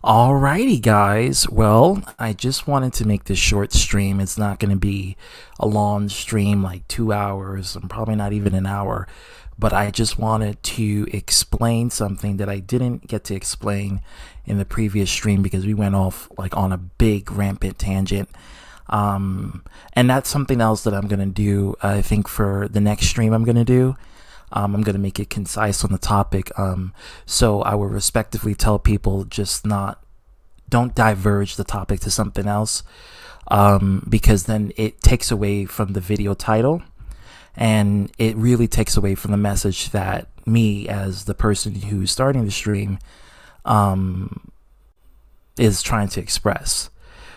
Alrighty, guys. Well, I just wanted to make this short stream. It's not going to be a long stream, like 2 hours, and probably not even an hour. But I just wanted to explain something that I didn't get to explain in the previous stream because we went off like on a big rampant tangent. And that's something else that I'm going to do, I think, for the next stream I'm going to do. I'm going to make it concise on the topic. So I will respectively tell people just don't diverge the topic to something else, because then it takes away from the video title and it really takes away from the message that me, as the person who's starting the stream, is trying to express.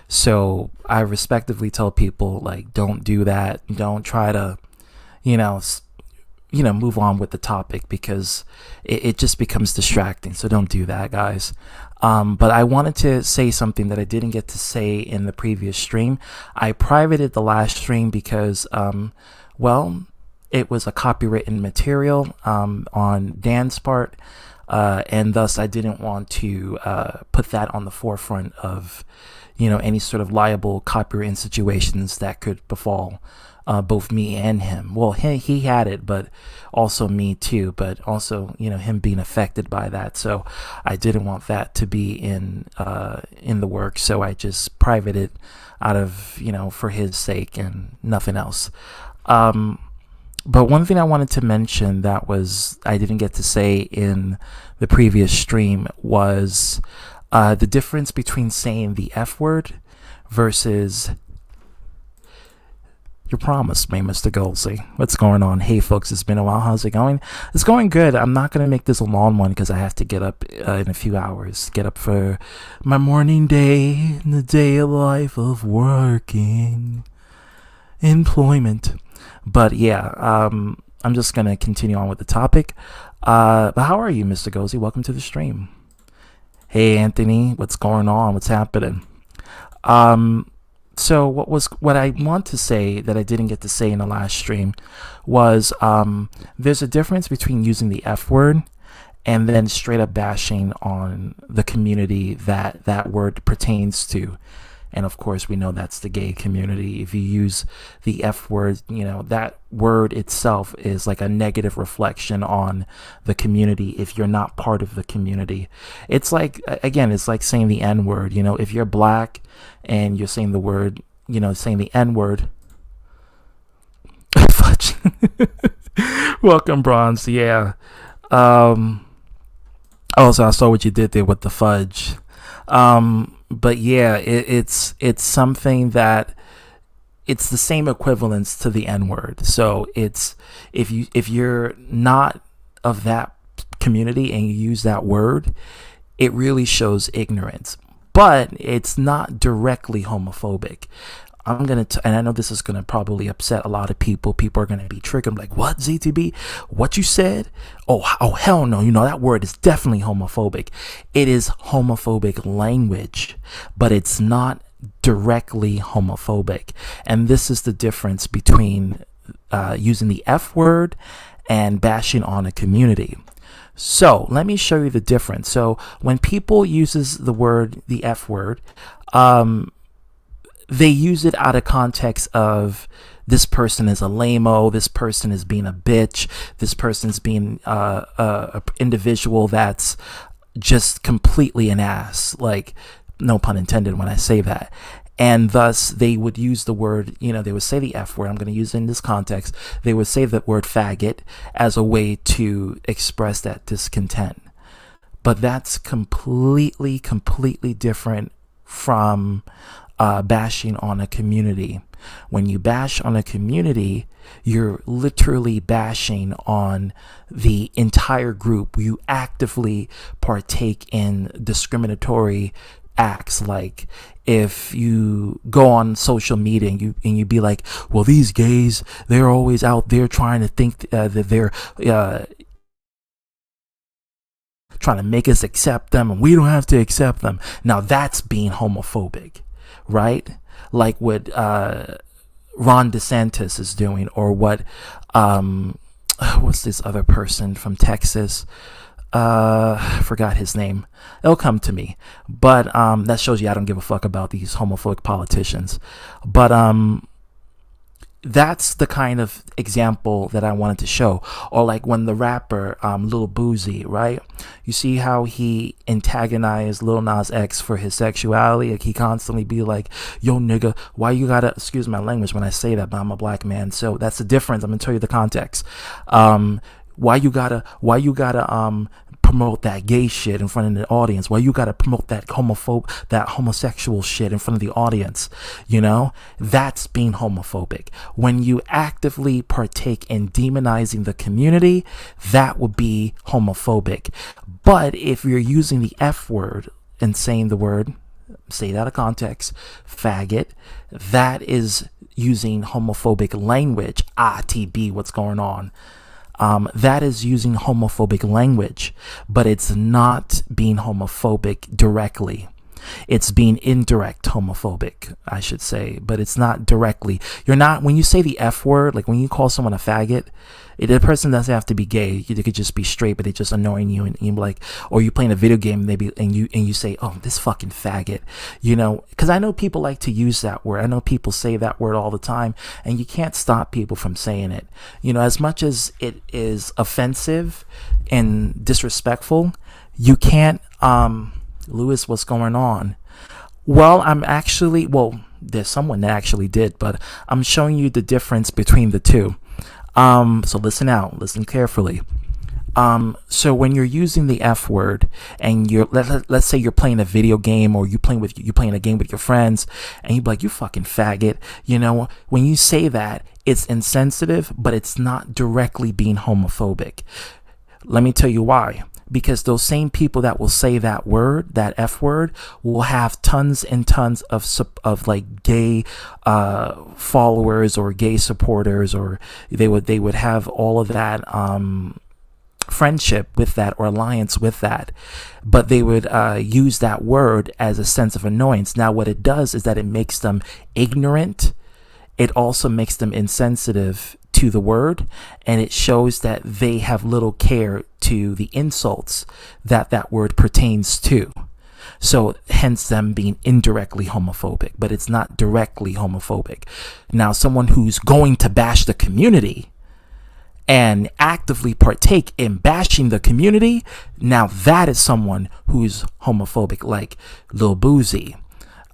So I respectively tell people, like, don't do that. Don't try to, you know, move on with the topic because it just becomes distracting. So don't do that, guys. But I wanted to say something that I didn't get to say in the previous stream. I privated the last stream because, well, it was a copywritten material on Dan's part, and thus I didn't want to put that on the forefront of, any sort of liable copywritten situations that could befall both me and him. Well, he had it, but also me too, but also, him being affected by that. So I didn't want that to be in the work. So I just privated it out of, for his sake and nothing else. But one thing I wanted to mention that I didn't get to say in the previous stream was the difference between saying the F word versus you promised me, Mr. Golsey. What's going on? Hey, folks, it's been a while. How's it going? It's going good. I'm not going to make this a long one because I have to get up in a few hours. Get up for my morning day, the day life of working, employment. But yeah, I'm just going to continue on with the topic. But how are you, Mr. Golsey? Welcome to the stream. Hey, Anthony. What's going on? What's happening? So what I want to say that I didn't get to say in the last stream was there's a difference between using the F word and then straight up bashing on the community that word pertains to. And of course, we know that's the gay community. If you use the F word, that word itself is like a negative reflection on the community if you're not part of the community. It's like, again, it's like saying the N word. If you're black and you're saying the word, saying the N word. Fudge. Welcome, Bronze. Yeah. Also, I saw what you did there with the fudge. But yeah, it's something that it's the same equivalence to the N-word. So it's if you're not of that community and you use that word, it really shows ignorance. But it's not directly homophobic. And I know this is gonna probably upset a lot of people. People are gonna be triggered, like, "What, ZTB? What you said? Oh, hell no! That word is definitely homophobic. It is homophobic language, but it's not directly homophobic. And this is the difference between using the F word and bashing on a community." So let me show you the difference. So when people uses the F word, they use it out of context of this person is a lame-o, this person is being a bitch, this person's being a individual that's just completely an ass, like, no pun intended when I say that. And thus they would use the word, they would say the F word. I'm going to use it in this context. They would say the word faggot as a way to express that discontent. But that's completely different from bashing on a community. When you bash on a community, you're literally bashing on the entire group. You actively partake in discriminatory acts. Like if you go on social media and you be like, well, these gays, they're always out there trying to think that they're trying to make us accept them and we don't have to accept them. Now that's being homophobic, right? Like what Ron DeSantis is doing, or what what's this other person from Texas? Forgot his name. It'll come to me. But that shows you I don't give a fuck about these homophobic politicians. But that's the kind of example that I wanted to show. Or like when the rapper Lil Boozy, right? You see how he antagonized Lil Nas X for his sexuality? Like he constantly be like, yo nigga, why you gotta, excuse my language when I say that, but I'm a black man. So that's the difference. I'm gonna tell you the context. Why you gotta promote that gay shit in front of the audience? Why you gotta promote that homosexual shit in front of the audience? You know, that's being homophobic. When you actively partake in demonizing the community, that would be homophobic. But if you're using the F word and saying the word, say it out of context, faggot, that is using homophobic language. TB, what's going on? That is using homophobic language, but it's not being homophobic directly. It's being indirect homophobic, I should say, but it's not directly. You're not, when you say the F word, like when you call someone a faggot, the person doesn't have to be gay. They could just be straight, but they're just annoying you, and you're like, or you playing a video game, maybe, and you say, oh, this fucking faggot, you know, because I know people like to use that word. I know people say that word all the time, and you can't stop people from saying it. You know, as much as it is offensive and disrespectful, you can't, Lewis, what's going on? Well, there's someone that actually did, but I'm showing you the difference between the two. So listen out, listen carefully. So when you're using the F word and let's say you're playing a video game, or you're playing a game with your friends, and you're like, you fucking faggot, you know, when you say that, it's insensitive, but it's not directly being homophobic. Let me tell you why. Because those same people that will say that word, that F word, will have tons and tons of like gay followers or gay supporters, or they would have all of that friendship with that, or alliance with that, but they would use that word as a sense of annoyance. Now what it does is that it makes them ignorant. It also makes them insensitive to the word, and it shows that they have little care to the insults that word pertains to. So hence them being indirectly homophobic, but it's not directly homophobic. Now someone who's going to bash the community and actively partake in bashing the community, now that is someone who's homophobic, like Lil Boozy.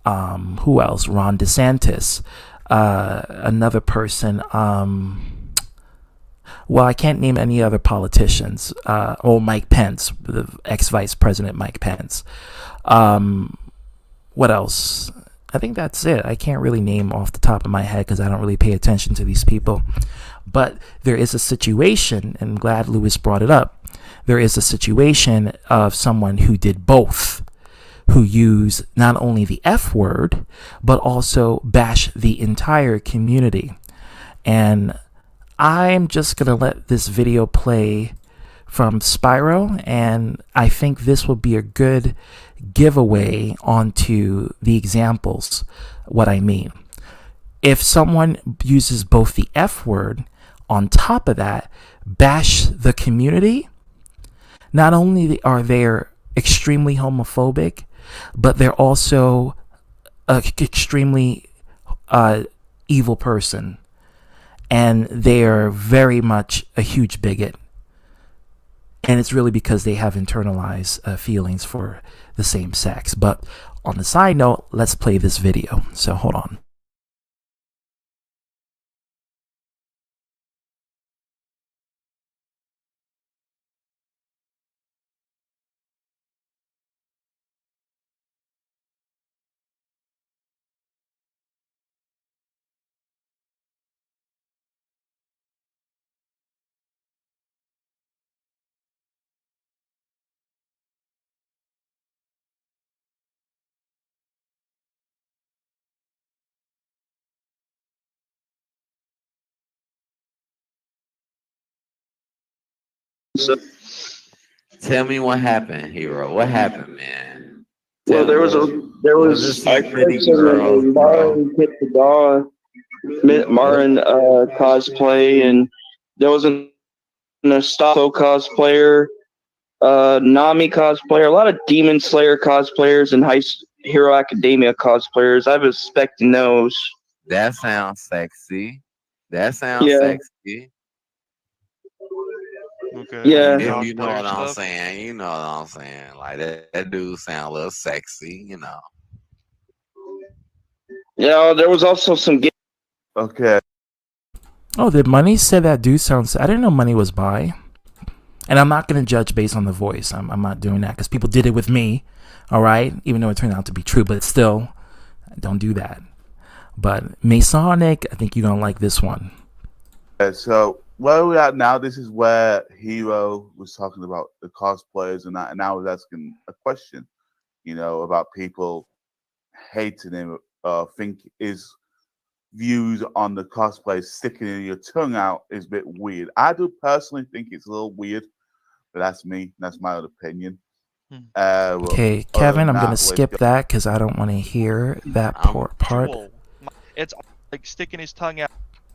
Who else? Ron DeSantis. Another person, well, I can't name any other politicians, or Mike Pence, the ex-vice president Mike Pence. What else? I think that's it. I can't really name off the top of my head because I don't really pay attention to these people. But there is a situation, and I'm glad Lewis brought it up. There is a situation of someone who did both, who use not only the F word, but also bash the entire community. And I'm just going to let this video play from Spyro, and I think this will be a good giveaway onto the examples, what I mean. If someone uses both the F word, on top of that, bash the community, not only are they extremely homophobic, but they're also an extremely evil person, and they're very much a huge bigot. And it's really because they have internalized feelings for the same sex. But on the side note, let's play this video. So hold on. Tell me what happened, hero. What happened, man? Well, there was I heard some Marin hit the dog, Marin cosplay, and there was a Stoppo cosplayer Nami cosplayer, a lot of Demon Slayer cosplayers and Hero Academia cosplayers. I was expecting those. That sounds sexy. That sounds Yeah. sexy. Okay. Yeah. If you know Cosplayer what I'm stuff. saying, you know what I'm saying. Like that dude sound a little sexy, you know. Yeah, there was also some. Okay. Oh, did Money say that dude sounds? I didn't know Money was bi. And I'm not going to judge based on the voice. I'm not doing that because people did it with me. All right. Even though it turned out to be true, but still, don't do that. But Masonic, I think you're going to like this one. So where we're at now, this is where Hero was talking about the cosplayers and that, and I was asking a question, about people hating him, think his views on the cosplay sticking your tongue out is a bit weird. I do personally think it's a little weird, but that's me. That's my own opinion. Okay, Kevin, I'm going to skip that because I don't want to hear that part. Visual. It's like sticking his tongue out.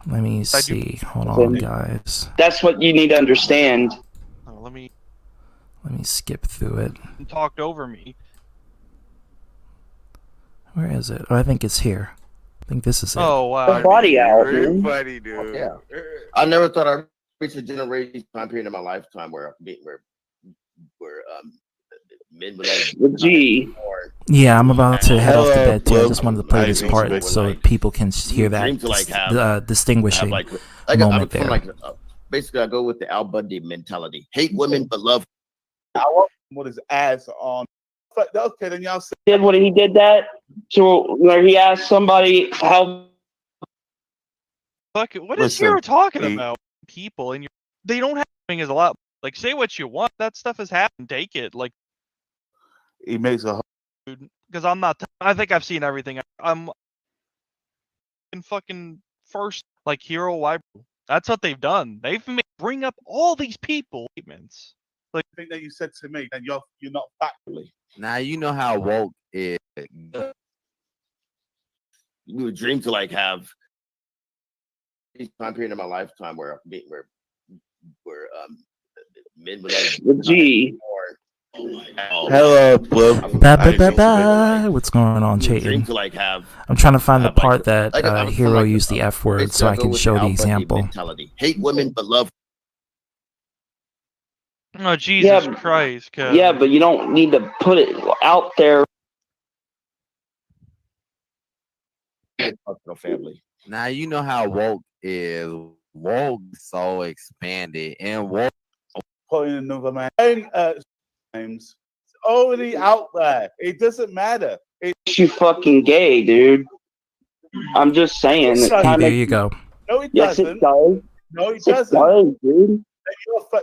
Let me see. Hold on, guys. That's what you need to understand. Oh, let me skip through it. talked over me. Where is it? Oh, I think it's here. I think this is it. Oh wow. The body out, Very man. funny, dude. Yeah. I never thought I'd reach a generation time period in my lifetime where men would like The G. Yeah, I'm about to head off to bed too. I Hello, just wanted to play this Blue. part so that people can hear Dream to, like, that have distinguishing I'm moment from there. basically I go with the Al Bundy mentality. Hate women but love. I want what his ass on. But okay, then y'all say Did what he did that to where he asked somebody how. Fuck it. What is Listen, Hero talking he- about? People and they don't have as a lot. Like say what you want. That stuff has happened. Take it. Like he makes a because I'm not. I think I've seen everything. I'm in fucking first like Hero Library. That's what they've done. They've bring up all these people statements. thing that you said to me, then you're not factually. Now you know how woke is. We would dream to like have this time period in my lifetime where men would like The G. Hello, Blue. Bye. What's going on, Dream Chayton? to like have. I'm trying to find the have, like, part that I'm Hero like, used the F word basically, so I go can with show the Al Bundy example. mentality. Hate women but love. Oh Jesus Yeah, Christ! Kev. Yeah, but you don't need to put it out there. No family. Now you know how woke is. Woke so expanded and woke. Putting another man names. It's already out there. It doesn't matter. You fucking gay, dude. I'm just saying. It Son, Hey, kinda, there you go. No, it yes, doesn't. it does. No, it It doesn't. does, dude.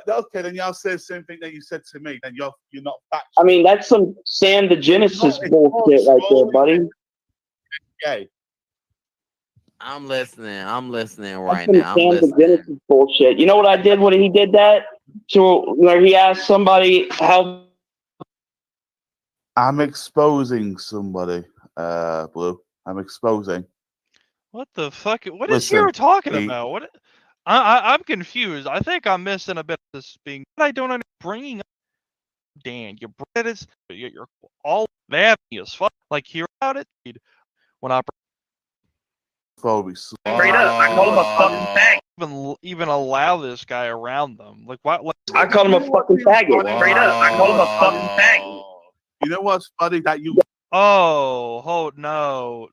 Okay, then y'all say the same thing that you said to me. Then you're not factual. I mean, that's some Sam the Genesis bullshit right there, buddy. Gay. I'm listening. I'm listening That's right some now. I'm Sam the listening. Genesis bullshit. You know what I did when he did that? To where he asked somebody how. I'm exposing somebody, Blue. I'm exposing. What the fuck? What is Listen, Hero talking he- about? What? I'm confused. I think I'm missing a bit of this being. I don't understand. Bringing up Dan, your bread is you're all that as fuck. Like Hero about it. When I Phobic. Straight up, I called him a fucking faggot. even allow this guy around them, like what? I called him a fucking faggot. Straight up, I called him a fucking faggot. You know what's funny? That you Oh, no.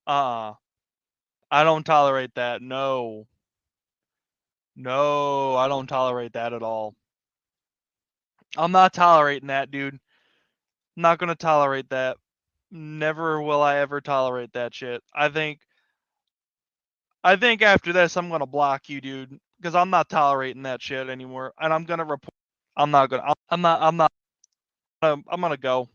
I don't tolerate that. No, I don't tolerate that at all. I'm not tolerating that, dude. Not gonna tolerate that. Never will I ever tolerate that shit. I think after this, I'm gonna block you, dude, because I'm not tolerating that shit anymore, and I'm gonna report. I'm not gonna. I'm not. I'm gonna go.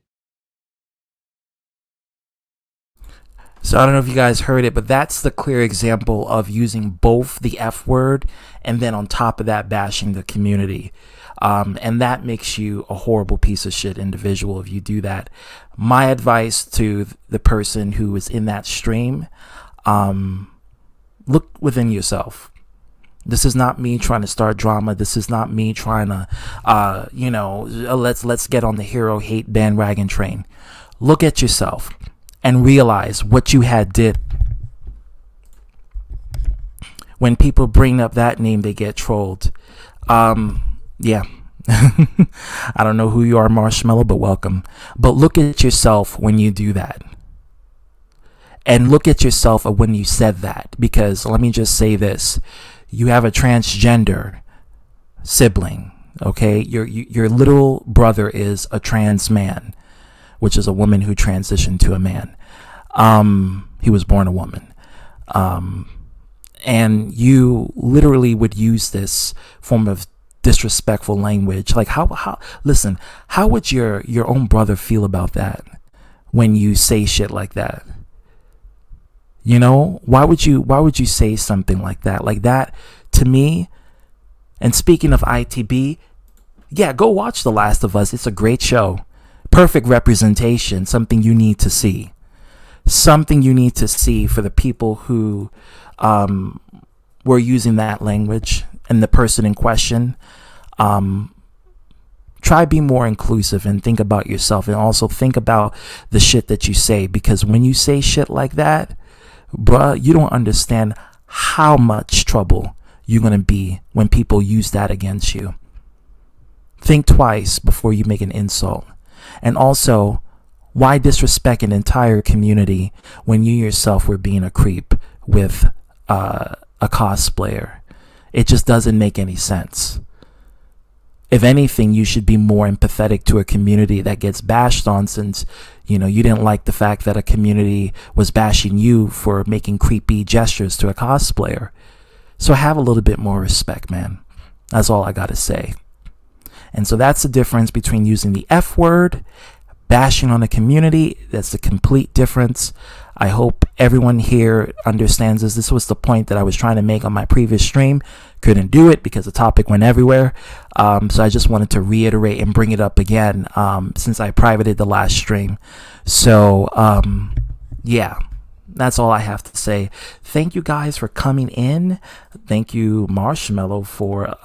So I don't know if you guys heard it, but that's the clear example of using both the F word and then on top of that bashing the community. And that makes you a horrible piece of shit individual if you do that. My advice to the person who is in that stream, look within yourself. This is not me trying to start drama. This is not me trying to, let's get on the hero hate bandwagon train. Look at yourself and realize what you had did. When people bring up that name, they get trolled. Yeah. I don't know who you are, Marshmallow, but welcome. But look at yourself when you do that. And look at yourself when you said that. Because let me just say this. You have a transgender sibling, okay? Your little brother is a trans man, which is a woman who transitioned to a man. He was born a woman. And you literally would use this form of disrespectful language. Like how would your own brother feel about that when you say shit like that? You know, why would you say something like that? Like that to me. And speaking of ITB, yeah, go watch The Last of Us. It's a great show. Perfect representation, something you need to see. Something you need to see for the people who were using that language and the person in question. Try be more inclusive and think about yourself, and also think about the shit that you say, because when you say shit like that, bruh, you don't understand how much trouble you're going to be when people use that against you. Think twice before you make an insult. And also, why disrespect an entire community when you yourself were being a creep with a cosplayer? It just doesn't make any sense. If anything, you should be more empathetic to a community that gets bashed on, since, you didn't like the fact that a community was bashing you for making creepy gestures to a cosplayer. So have a little bit more respect, man. That's all I got to say. And so that's the difference between using the F word, bashing on a community. That's the complete difference. I hope everyone here understands this. This was the point that I was trying to make on my previous stream. Couldn't do it because the topic went everywhere. So I just wanted to reiterate and bring it up again since I privated the last stream. So, yeah. That's all I have to say. Thank you guys for coming in. Thank you, Marshmallow, for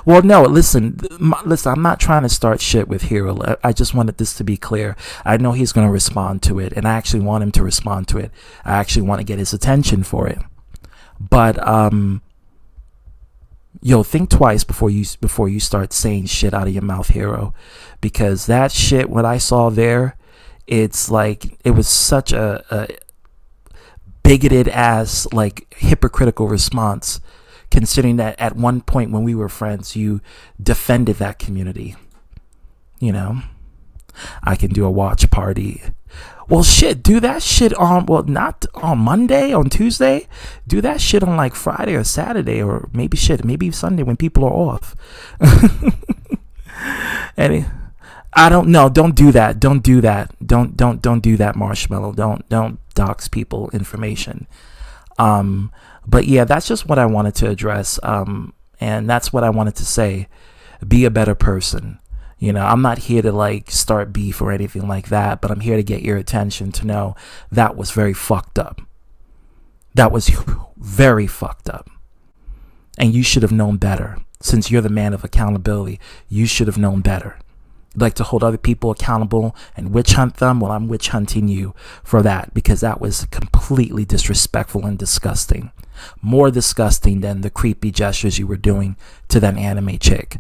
well, no, listen, I'm not trying to start shit with Hero. I just wanted this to be clear. I know he's going to respond to it, and I actually want him to respond to it. I actually want to get his attention for it. But think twice before you start saying shit out of your mouth, Hero, because that shit, what I saw there, it's like it was such a bigoted ass, like, hypocritical response, considering that at one point when we were friends, you defended that community. I can do a watch party. Well, shit, do that shit not on Monday, on Tuesday. Do that shit on like Friday or Saturday, or maybe Sunday when people are off. I don't know. Don't do that. Don't do that. Don't do that, Marshmallow. Don't dox people information. But yeah, that's just what I wanted to address. And that's what I wanted to say. Be a better person. I'm not here to like start beef or anything like that, but I'm here to get your attention to know that was very fucked up. That was very fucked up. And you should have known better. Since you're the man of accountability, you should have known better. Like to hold other people accountable and witch hunt them. Well, I'm witch hunting you for that, because that was completely disrespectful and disgusting. More disgusting than the creepy gestures you were doing to that anime chick.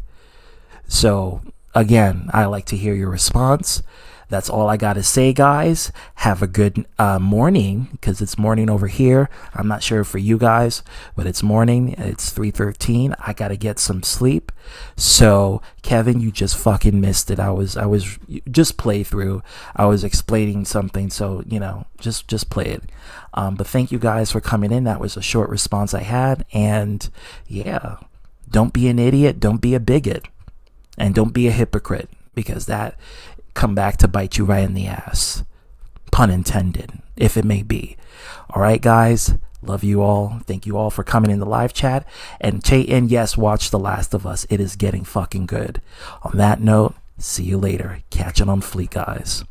So again, I like to hear your response. That's all I got to say, guys. Have a good morning, because it's morning over here. I'm not sure for you guys, but it's morning. It's 3:13. I got to get some sleep. So, Kevin, you just fucking missed it. I was just play through. I was explaining something, so, just play it. But thank you guys for coming in. That was a short response I had. And yeah, don't be an idiot. Don't be a bigot. And don't be a hypocrite, because that come back to bite you right in the ass. Pun intended, if it may be. All right, guys. Love you all. Thank you all for coming in the live chat. And yes, watch The Last of Us. It is getting fucking good. On that note, see you later. Catch it on fleek, guys.